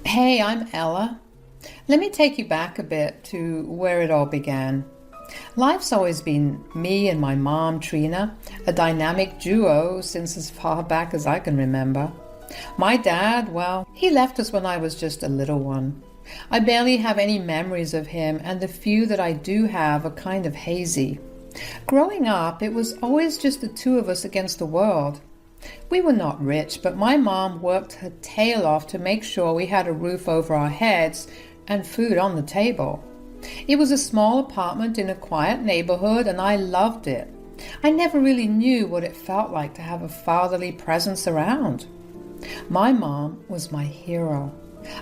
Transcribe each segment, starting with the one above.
Hey, I'm Ella. Let me take you back a bit to where it all began. Life's always been me and my mom, Trina, a dynamic duo since as far back as I can remember. My dad, well, he left us when I was just a little one. I barely have any memories of him, and the few that I do have are kind of hazy. Growing up, it was always just the two of us against the world. We were not rich, but my mom worked her tail off to make sure we had a roof over our heads and food on the table. It was a small apartment in a quiet neighborhood, and I loved it. I never really knew what it felt like to have a fatherly presence around. My mom was my hero.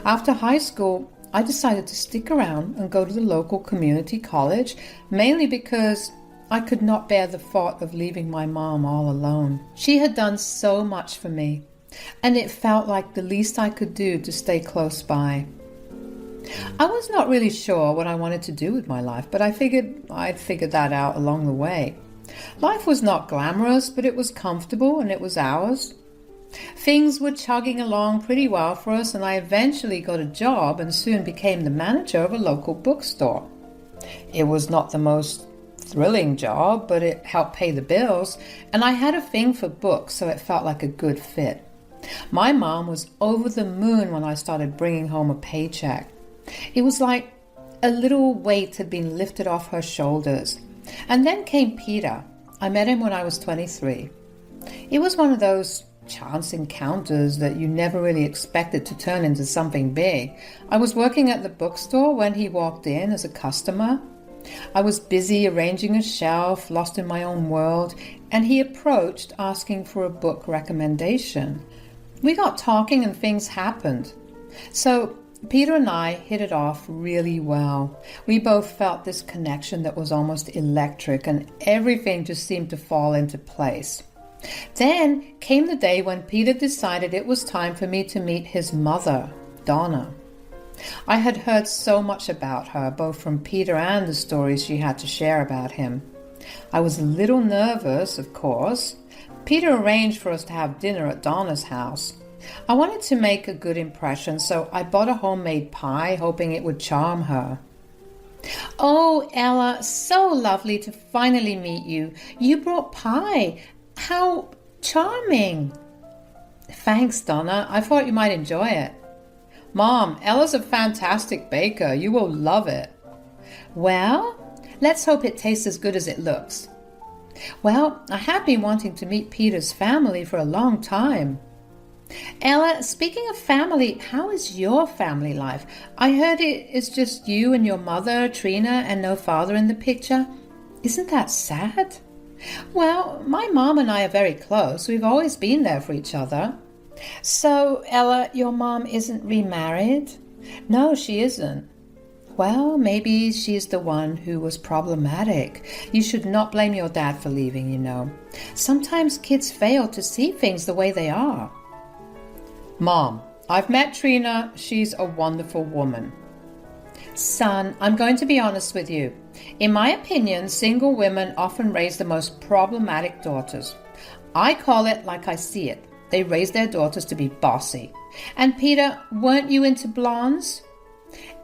After high school, I decided to stick around and go to the local community college, mainly because I could not bear the thought of leaving my mom all alone. She had done so much for me, and it felt like the least I could do to stay close by. I was not really sure what I wanted to do with my life, but I figured I'd figure that out along the way. Life was not glamorous, but it was comfortable and it was ours. Things were chugging along pretty well for us, and I eventually got a job and soon became the manager of a local bookstore. It was not the most thrilling job, but it helped pay the bills, and I had a thing for books, so it felt like a good fit. My mom was over the moon when I started bringing home a paycheck. It was like a little weight had been lifted off her shoulders. And then came Peter. I met him when I was 23. It was one of those chance encounters that you never really expected to turn into something big. I was working at the bookstore when he walked in as a customer. I was busy arranging a shelf, lost in my own world, and he approached asking for a book recommendation. We got talking and things happened. So Peter and I hit it off really well. We both felt this connection that was almost electric, and everything just seemed to fall into place. Then came the day when Peter decided it was time for me to meet his mother, Donna. I had heard so much about her, both from Peter and the stories she had to share about him. I was a little nervous, of course. Peter arranged for us to have dinner at Donna's house. I wanted to make a good impression, so I bought a homemade pie, hoping it would charm her. "Oh, Ella, so lovely to finally meet you. You brought pie. How charming." "Thanks, Donna. I thought you might enjoy it." "Mom, Ella's a fantastic baker. You will love it." "Well, let's hope it tastes as good as it looks." "Well, I have been wanting to meet Peter's family for a long time." "Ella, speaking of family, how is your family life? I heard it is just you and your mother, Trina, and no father in the picture. Isn't that sad?" "Well, my mom and I are very close. We've always been there for each other." "So, Ella, your mom isn't remarried?" "No, she isn't." "Well, maybe she's the one who was problematic. You should not blame your dad for leaving, you know. Sometimes kids fail to see things the way they are." "Mom, I've met Trina. She's a wonderful woman." "Son, I'm going to be honest with you. In my opinion, single women often raise the most problematic daughters. I call it like I see it. They raise their daughters to be bossy. And Peter, weren't you into blondes?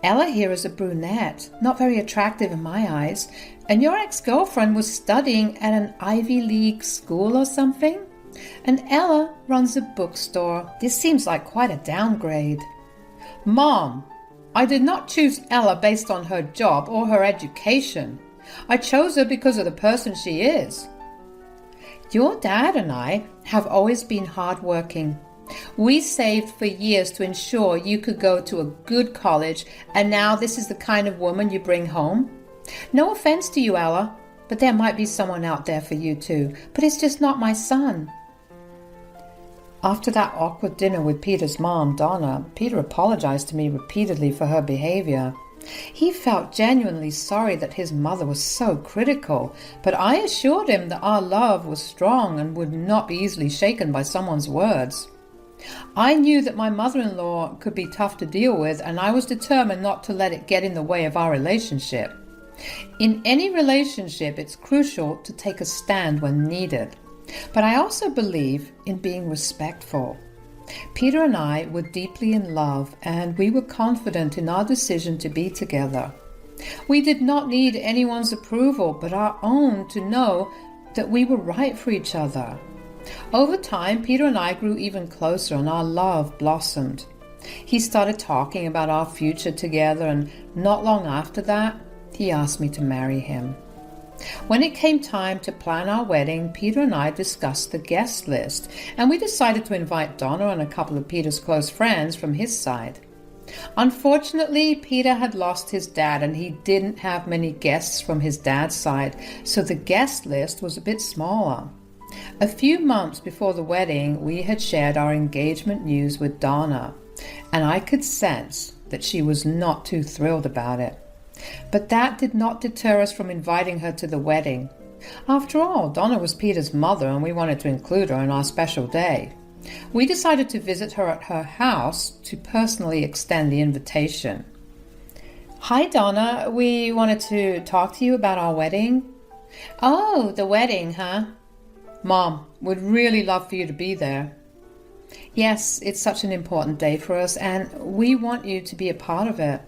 Ella here is a brunette, not very attractive in my eyes. And your ex-girlfriend was studying at an Ivy League school or something? And Ella runs a bookstore. This seems like quite a downgrade." "Mom, I did not choose Ella based on her job or her education. I chose her because of the person she is." "Your dad and I have always been hardworking. We saved for years to ensure you could go to a good college, and now this is the kind of woman you bring home. No offense to you, Ella, but there might be someone out there for you too, but it's just not my son." After that awkward dinner with Peter's mom, Donna, Peter apologized to me repeatedly for her behavior. He felt genuinely sorry that his mother was so critical, but I assured him that our love was strong and would not be easily shaken by someone's words. I knew that my mother-in-law could be tough to deal with, and I was determined not to let it get in the way of our relationship. In any relationship, it's crucial to take a stand when needed. But I also believe in being respectful. Peter and I were deeply in love, and we were confident in our decision to be together. We did not need anyone's approval but our own to know that we were right for each other. Over time, Peter and I grew even closer and our love blossomed. He started talking about our future together, and not long after that, he asked me to marry him. When it came time to plan our wedding, Peter and I discussed the guest list, and we decided to invite Donna and a couple of Peter's close friends from his side. Unfortunately, Peter had lost his dad, and he didn't have many guests from his dad's side, so the guest list was a bit smaller. A few months before the wedding, we had shared our engagement news with Donna, and I could sense that she was not too thrilled about it. But that did not deter us from inviting her to the wedding. After all, Donna was Peter's mother, and we wanted to include her on our special day. We decided to visit her at her house to personally extend the invitation. "Hi, Donna. We wanted to talk to you about our wedding." "Oh, the wedding, huh?" "Mom, we'd really love for you to be there." "Yes, it's such an important day for us, and we want you to be a part of it."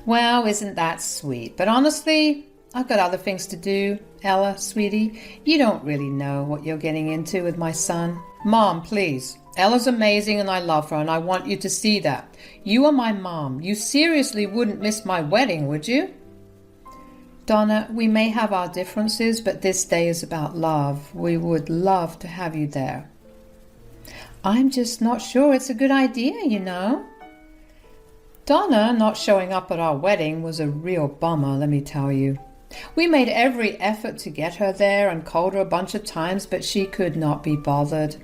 "Well, isn't that sweet? But honestly, I've got other things to do. Ella, sweetie, you don't really know what you're getting into with my son." "Mom, please. Ella's amazing and I love her, and I want you to see that. You are my mom. You seriously wouldn't miss my wedding, would you?" "Donna, we may have our differences, but this day is about love. We would love to have you there." "I'm just not sure it's a good idea, you know." Donna not showing up at our wedding was a real bummer, let me tell you. We made every effort to get her there and called her a bunch of times, but she could not be bothered.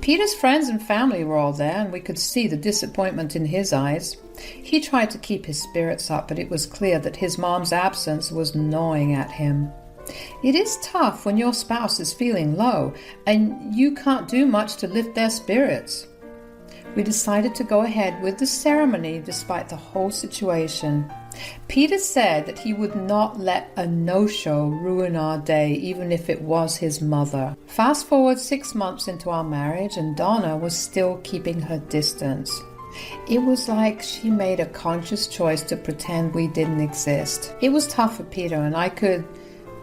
Peter's friends and family were all there, and we could see the disappointment in his eyes. He tried to keep his spirits up, but it was clear that his mom's absence was gnawing at him. It is tough when your spouse is feeling low, and you can't do much to lift their spirits. We decided to go ahead with the ceremony despite the whole situation. Peter said that he would not let a no-show ruin our day, even if it was his mother. Fast forward 6 months into our marriage, and Donna was still keeping her distance. It was like she made a conscious choice to pretend we didn't exist. It was tough for Peter, and I could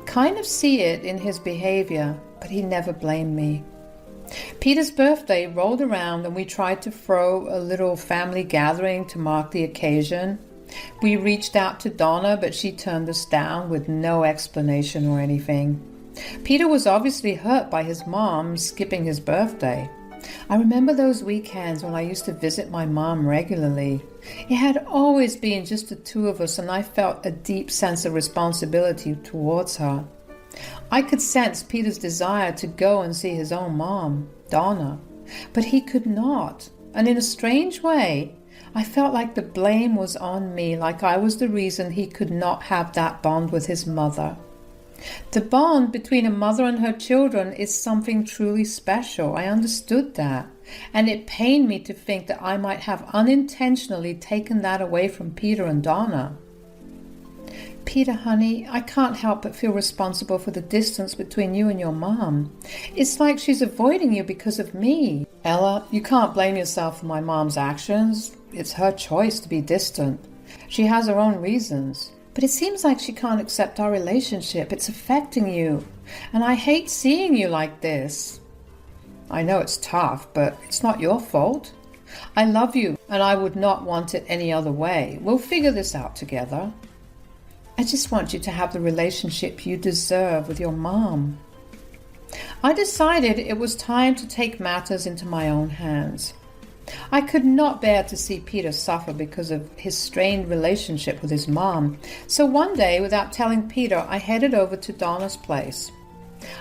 kind of see it in his behavior, but he never blamed me. Peter's birthday rolled around, and we tried to throw a little family gathering to mark the occasion. We reached out to Donna, but she turned us down with no explanation or anything. Peter was obviously hurt by his mom skipping his birthday. I remember those weekends when I used to visit my mom regularly. It had always been just the two of us, and I felt a deep sense of responsibility towards her. I could sense Peter's desire to go and see his own mom, Donna, but he could not, and in a strange way, I felt like the blame was on me, like I was the reason he could not have that bond with his mother. The bond between a mother and her children is something truly special. I understood that, and it pained me to think that I might have unintentionally taken that away from Peter and Donna. "Peter, honey, I can't help but feel responsible for the distance between you and your mom. It's like she's avoiding you because of me." "Ella, you can't blame yourself for my mom's actions. It's her choice to be distant. She has her own reasons. But it seems like she can't accept our relationship. It's affecting you. And I hate seeing you like this." "I know it's tough, but it's not your fault. I love you, and I would not want it any other way. We'll figure this out together. I just want you to have the relationship you deserve with your mom." I decided it was time to take matters into my own hands. I could not bear to see Peter suffer because of his strained relationship with his mom, so one day, without telling Peter, I headed over to Donna's place.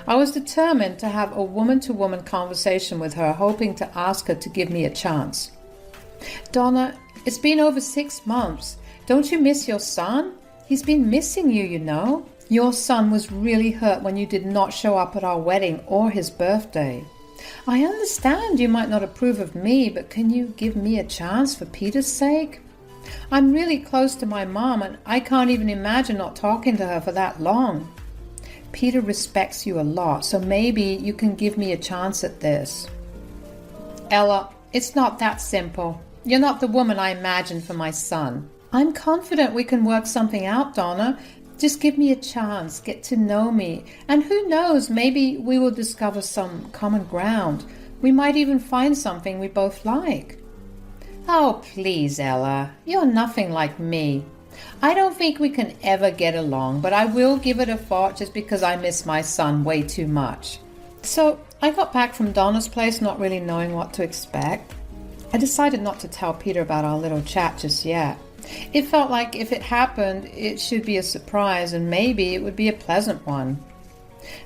I was determined to have a woman-to-woman conversation with her, hoping to ask her to give me a chance. "Donna, it's been over 6 months. Don't you miss your son? He's been missing you, you know. Your son was really hurt when you did not show up at our wedding or his birthday. I understand you might not approve of me, but can you give me a chance for Peter's sake? I'm really close to my mom, and I can't even imagine not talking to her for that long. Peter respects you a lot, so maybe you can give me a chance at this." "Ella, It's not that simple. You're not the woman I imagined for my son. I'm confident we can work something out, Donna. Just give me a chance, get to know me, and who knows, maybe we will discover some common ground. We might even find something we both like. Oh, please, Ella, you're nothing like me. I don't think we can ever get along, but I will give it a thought just because I miss my son way too much. So I got back from Donna's place not really knowing what to expect. I decided not to tell Peter about our little chat just yet. It felt like if it happened, it should be a surprise, and maybe it would be a pleasant one.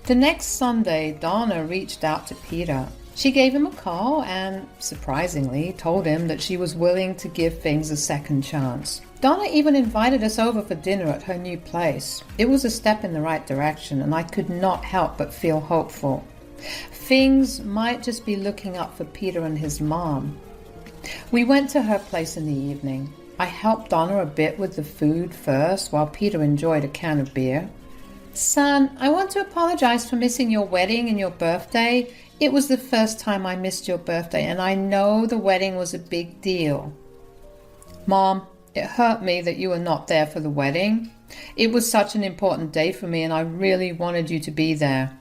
The next Sunday, Donna reached out to Peter. She gave him a call and, surprisingly, told him that she was willing to give things a second chance. Donna even invited us over for dinner at her new place. It was a step in the right direction, and I could not help but feel hopeful. Things might just be looking up for Peter and his mom. We went to her place in the evening. I helped Donna a bit with the food first, while Peter enjoyed a can of beer. Son, I want to apologize for missing your wedding and your birthday. It was the first time I missed your birthday, and I know the wedding was a big deal. Mom, it hurt me that you were not there for the wedding. It was such an important day for me, and I really wanted you to be there.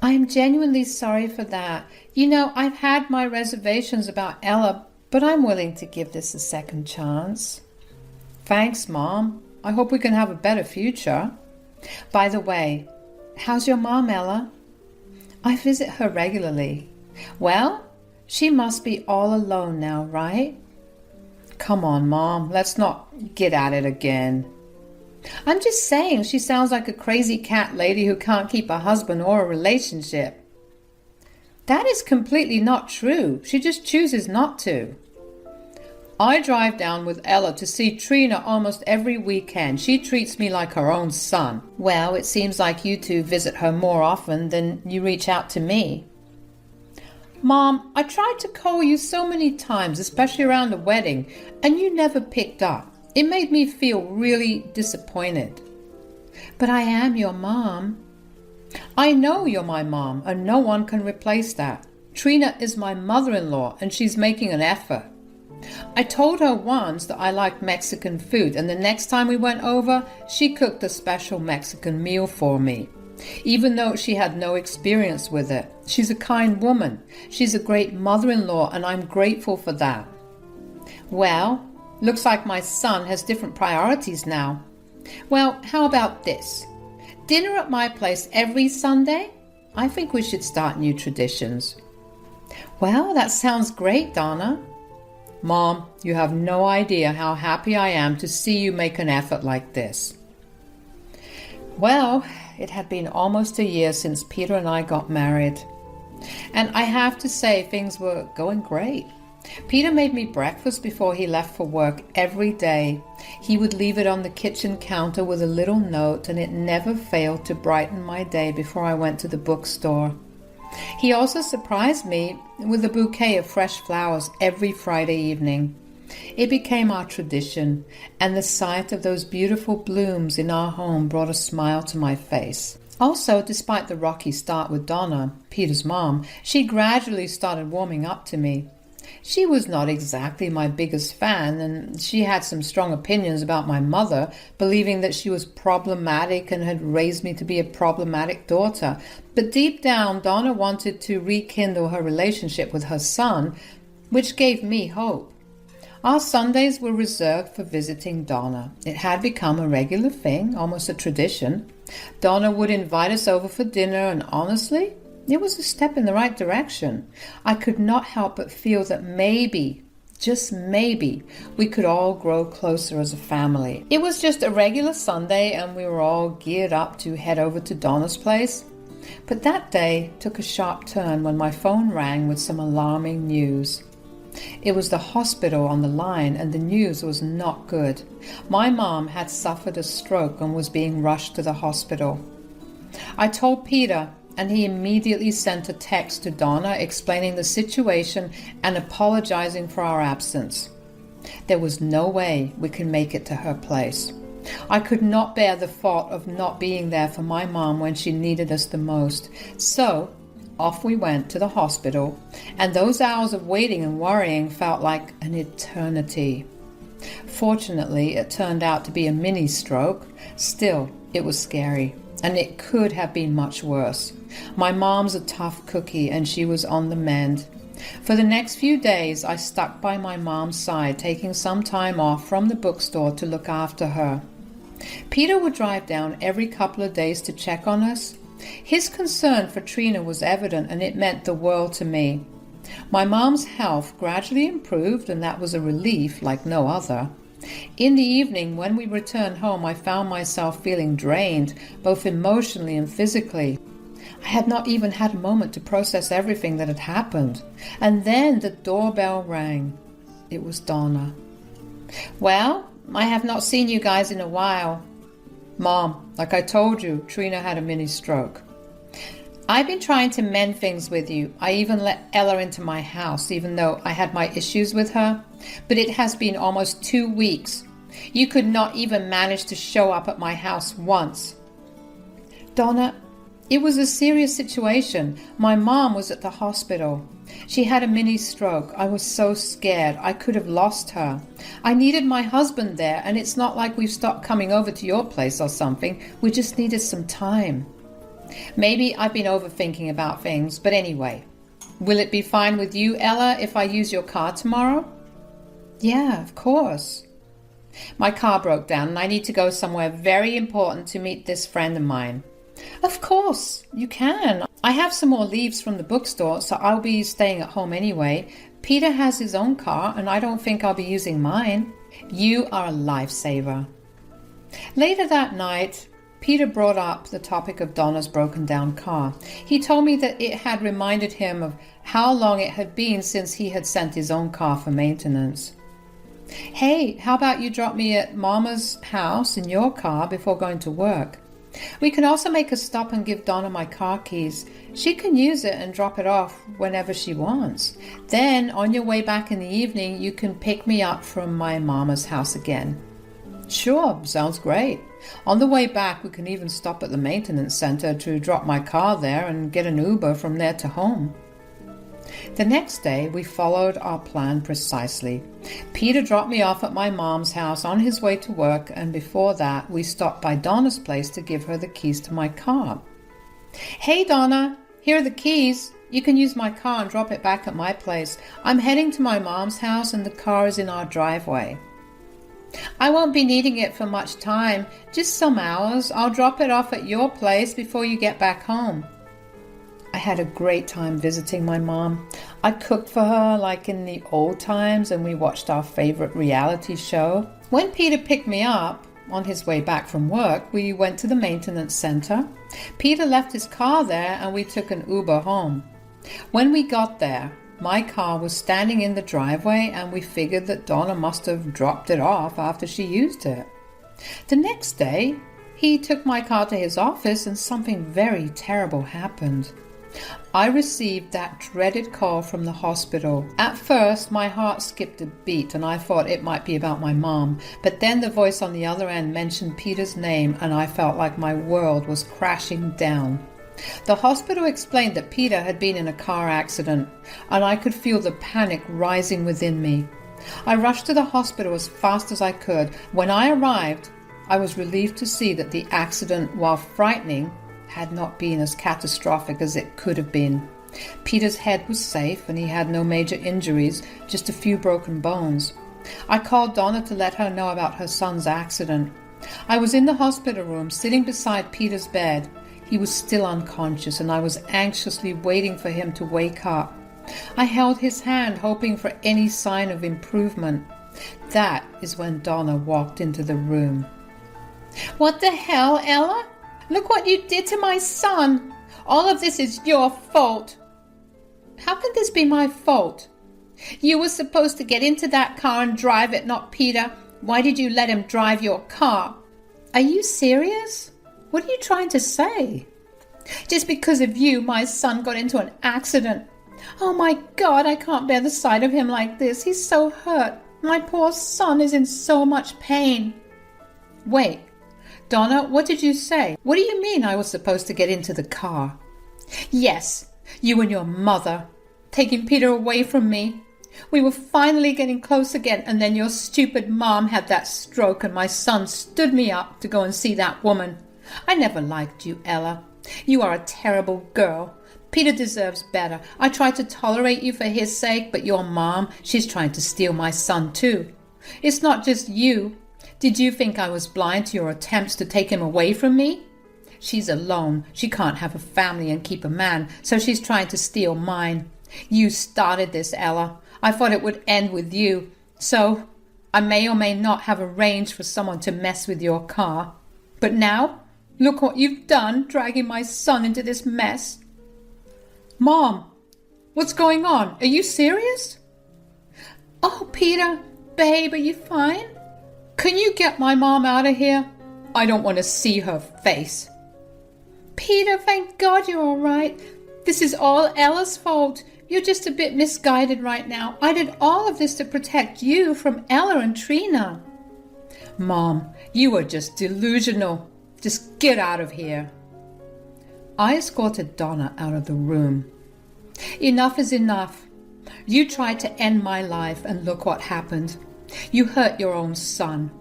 I am genuinely sorry for that. You know, I've had my reservations about Ella, but I'm willing to give this a second chance. Thanks, Mom. I hope we can have a better future. By the way, how's your mom, Ella? I visit her regularly. Well, she must be all alone now, right? Come on, Mom, let's not get at it again. I'm just saying she sounds like a crazy cat lady who can't keep a husband or a relationship. That is completely not true. She just chooses not to. I drive down with Ella to see Trina almost every weekend. She treats me like her own son. Well, it seems like you two visit her more often than you reach out to me. Mom, I tried to call you so many times, especially around the wedding, and you never picked up. It made me feel really disappointed. But I am your mom. I know you're my mom, and no one can replace that. Trina is my mother-in-law, and she's making an effort. I told her once that I liked Mexican food, and the next time we went over, she cooked a special Mexican meal for me. Even though she had no experience with it, she's a kind woman. She's a great mother-in-law, and I'm grateful for that. Well, looks like my son has different priorities now. Well, how about this? Dinner at my place every Sunday? I think we should start new traditions. Well, that sounds great, Donna. Mom, you have no idea how happy I am to see you make an effort like this. Well, it had been almost a year since Peter and I got married. And I have to say things were going great. Peter made me breakfast before he left for work every day. He would leave it on the kitchen counter with a little note, and it never failed to brighten my day before I went to the bookstore. He also surprised me with a bouquet of fresh flowers every Friday evening. It became our tradition, and the sight of those beautiful blooms in our home brought a smile to my face. Also, despite the rocky start with Donna, Peter's mom, she gradually started warming up to me. She was not exactly my biggest fan, and she had some strong opinions about my mother, believing that she was problematic and had raised me to be a problematic daughter. But deep down, Donna wanted to rekindle her relationship with her son, which gave me hope. Our Sundays were reserved for visiting Donna. It had become a regular thing, almost a tradition. Donna would invite us over for dinner, and honestly, it was a step in the right direction. I could not help but feel that maybe, just maybe, we could all grow closer as a family. It was just a regular Sunday, and we were all geared up to head over to Donna's place. But that day took a sharp turn when my phone rang with some alarming news. It was the hospital on the line, and the news was not good. My mom had suffered a stroke and was being rushed to the hospital. I told Peter, and he immediately sent a text to Donna explaining the situation and apologizing for our absence. There was no way we could make it to her place. I could not bear the thought of not being there for my mom when she needed us the most. So off we went to the hospital, and those hours of waiting and worrying felt like an eternity. Fortunately, it turned out to be a mini stroke. Still, it was scary, and it could have been much worse. My mom's a tough cookie, and she was on the mend. For the next few days, I stuck by my mom's side, taking some time off from the bookstore to look after her. Peter would drive down every couple of days to check on us. His concern for Trina was evident, and it meant the world to me. My mom's health gradually improved, and that was a relief like no other. In the evening, when we returned home, I found myself feeling drained, both emotionally and physically. I had not even had a moment to process everything that had happened. And then the doorbell rang. It was Donna. "Well, I have not seen you guys in a while." "Mom, like I told you, Trina had a mini stroke." "I've been trying to mend things with you. I even let Ella into my house, even though I had my issues with her. But it has been almost 2 weeks. You could not even manage to show up at my house once." "Donna, it was a serious situation. My mom was at the hospital. She had a mini stroke. I was so scared. I could have lost her. I needed my husband there, and it's not like we've stopped coming over to your place or something. We just needed some time. Maybe I've been overthinking about things, but anyway. Will it be fine with you, Ella, if I use your car tomorrow?" "Yeah, of course." "My car broke down, and I need to go somewhere very important to meet this friend of mine." "Of course, you can. I have some more leaves from the bookstore, so I'll be staying at home anyway. Peter has his own car, and I don't think I'll be using mine." "You are a lifesaver." Later that night, Peter brought up the topic of Donna's broken down car. He told me that it had reminded him of how long it had been since he had sent his own car for maintenance. "Hey, how about you drop me at Mama's house in your car before going to work? We can also make a stop and give Donna my car keys. She can use it and drop it off whenever she wants. Then, on your way back in the evening, you can pick me up from my Mama's house again." "Sure, sounds great. On the way back, we can even stop at the maintenance center to drop my car there and get an Uber from there to home." The next day, we followed our plan precisely. Peter dropped me off at my mom's house on his way to work, and before that, we stopped by Donna's place to give her the keys to my car. "Hey, Donna, here are the keys. You can use my car and drop it back at my place. I'm heading to my mom's house, and the car is in our driveway." "I won't be needing it for much time, just some hours. I'll drop it off at your place before you get back home." I had a great time visiting my mom. I cooked for her like in the old times, and we watched our favorite reality show. When Peter picked me up on his way back from work, we went to the maintenance center. Peter left his car there, and we took an Uber home. When we got there, my car was standing in the driveway, and we figured that Donna must have dropped it off after she used it. The next day, he took my car to his office, and something very terrible happened. I received that dreaded call from the hospital. At first, my heart skipped a beat, and I thought it might be about my mom. But then the voice on the other end mentioned Peter's name, and I felt like my world was crashing down. The hospital explained that Peter had been in a car accident, and I could feel the panic rising within me. I rushed to the hospital as fast as I could. When I arrived, I was relieved to see that the accident, while frightening, had not been as catastrophic as it could have been. Peter's head was safe, and he had no major injuries, just a few broken bones. I called Donna to let her know about her son's accident. I was in the hospital room, sitting beside Peter's bed. He was still unconscious, and I was anxiously waiting for him to wake up. I held his hand, hoping for any sign of improvement. That is when Donna walked into the room. "What the hell, Ella? Look what you did to my son! All of this is your fault!" "How can this be my fault?" "You were supposed to get into that car and drive it, not Peter. Why did you let him drive your car?" "Are you serious? What are you trying to say?" "Just because of you, my son got into an accident. Oh my God, I can't bear the sight of him like this. He's so hurt. My poor son is in so much pain." "Wait, Donna, what did you say? What do you mean I was supposed to get into the car?" "Yes, You and your mother, taking Peter away from me. We were finally getting close again, and then your stupid mom had that stroke and my son stood me up to go and see that woman. I never liked you, Ella. You are a terrible girl. Peter deserves better. I tried to tolerate you for his sake, but your mom, she's trying to steal my son too. It's not just you. Did you think I was blind to your attempts to take him away from me? She's alone. She can't have a family and keep a man, so she's trying to steal mine. You started this, Ella. I thought it would end with you, so I may or may not have arranged for someone to mess with your car. But now, look what you've done, dragging my son into this mess. Mom, what's going on? Are you serious? Oh, Peter, babe, are you fine? Can you get my mom out of here? I don't want to see her face. Peter, thank God you're all right. This is all Ella's fault. You're just a bit misguided right now. I did all of this to protect you from Ella and Trina. Mom, you are just delusional. Just get out of here. I escorted Donna out of the room. Enough is enough. You tried to end my life and look what happened. You hurt your own son.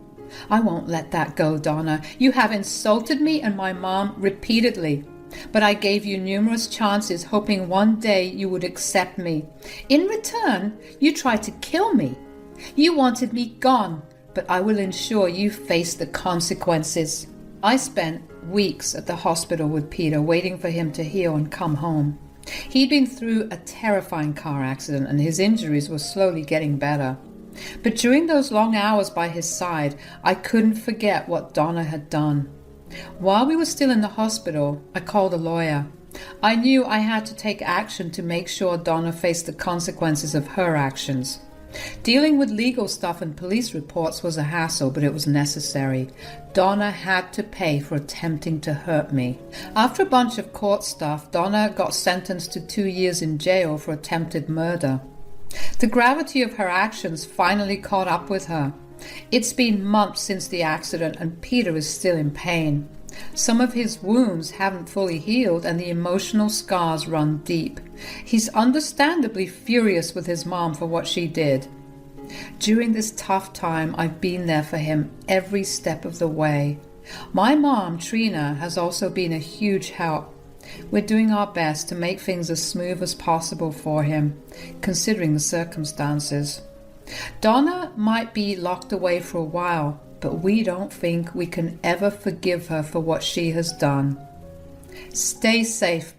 I won't let that go, Donna. You have insulted me and my mom repeatedly. But I gave you numerous chances, hoping one day you would accept me. In return, you tried to kill me. You wanted me gone, but I will ensure you face the consequences. I spent weeks at the hospital with Peter, waiting for him to heal and come home. He'd been through a terrifying car accident, and his injuries were slowly getting better. But during those long hours by his side, I couldn't forget what Donna had done. While we were still in the hospital, I called a lawyer. I knew I had to take action to make sure Donna faced the consequences of her actions. Dealing with legal stuff and police reports was a hassle, but it was necessary. Donna had to pay for attempting to hurt me. After a bunch of court stuff, Donna got sentenced to 2 years in jail for attempted murder. The gravity of her actions finally caught up with her. It's been months since the accident, and Peter is still in pain. Some of his wounds haven't fully healed, and the emotional scars run deep. He's understandably furious with his mom for what she did. During this tough time, I've been there for him every step of the way. My mom, Trina, has also been a huge help. We're doing our best to make things as smooth as possible for him, considering the circumstances. Donna might be locked away for a while, but we don't think we can ever forgive her for what she has done. Stay safe,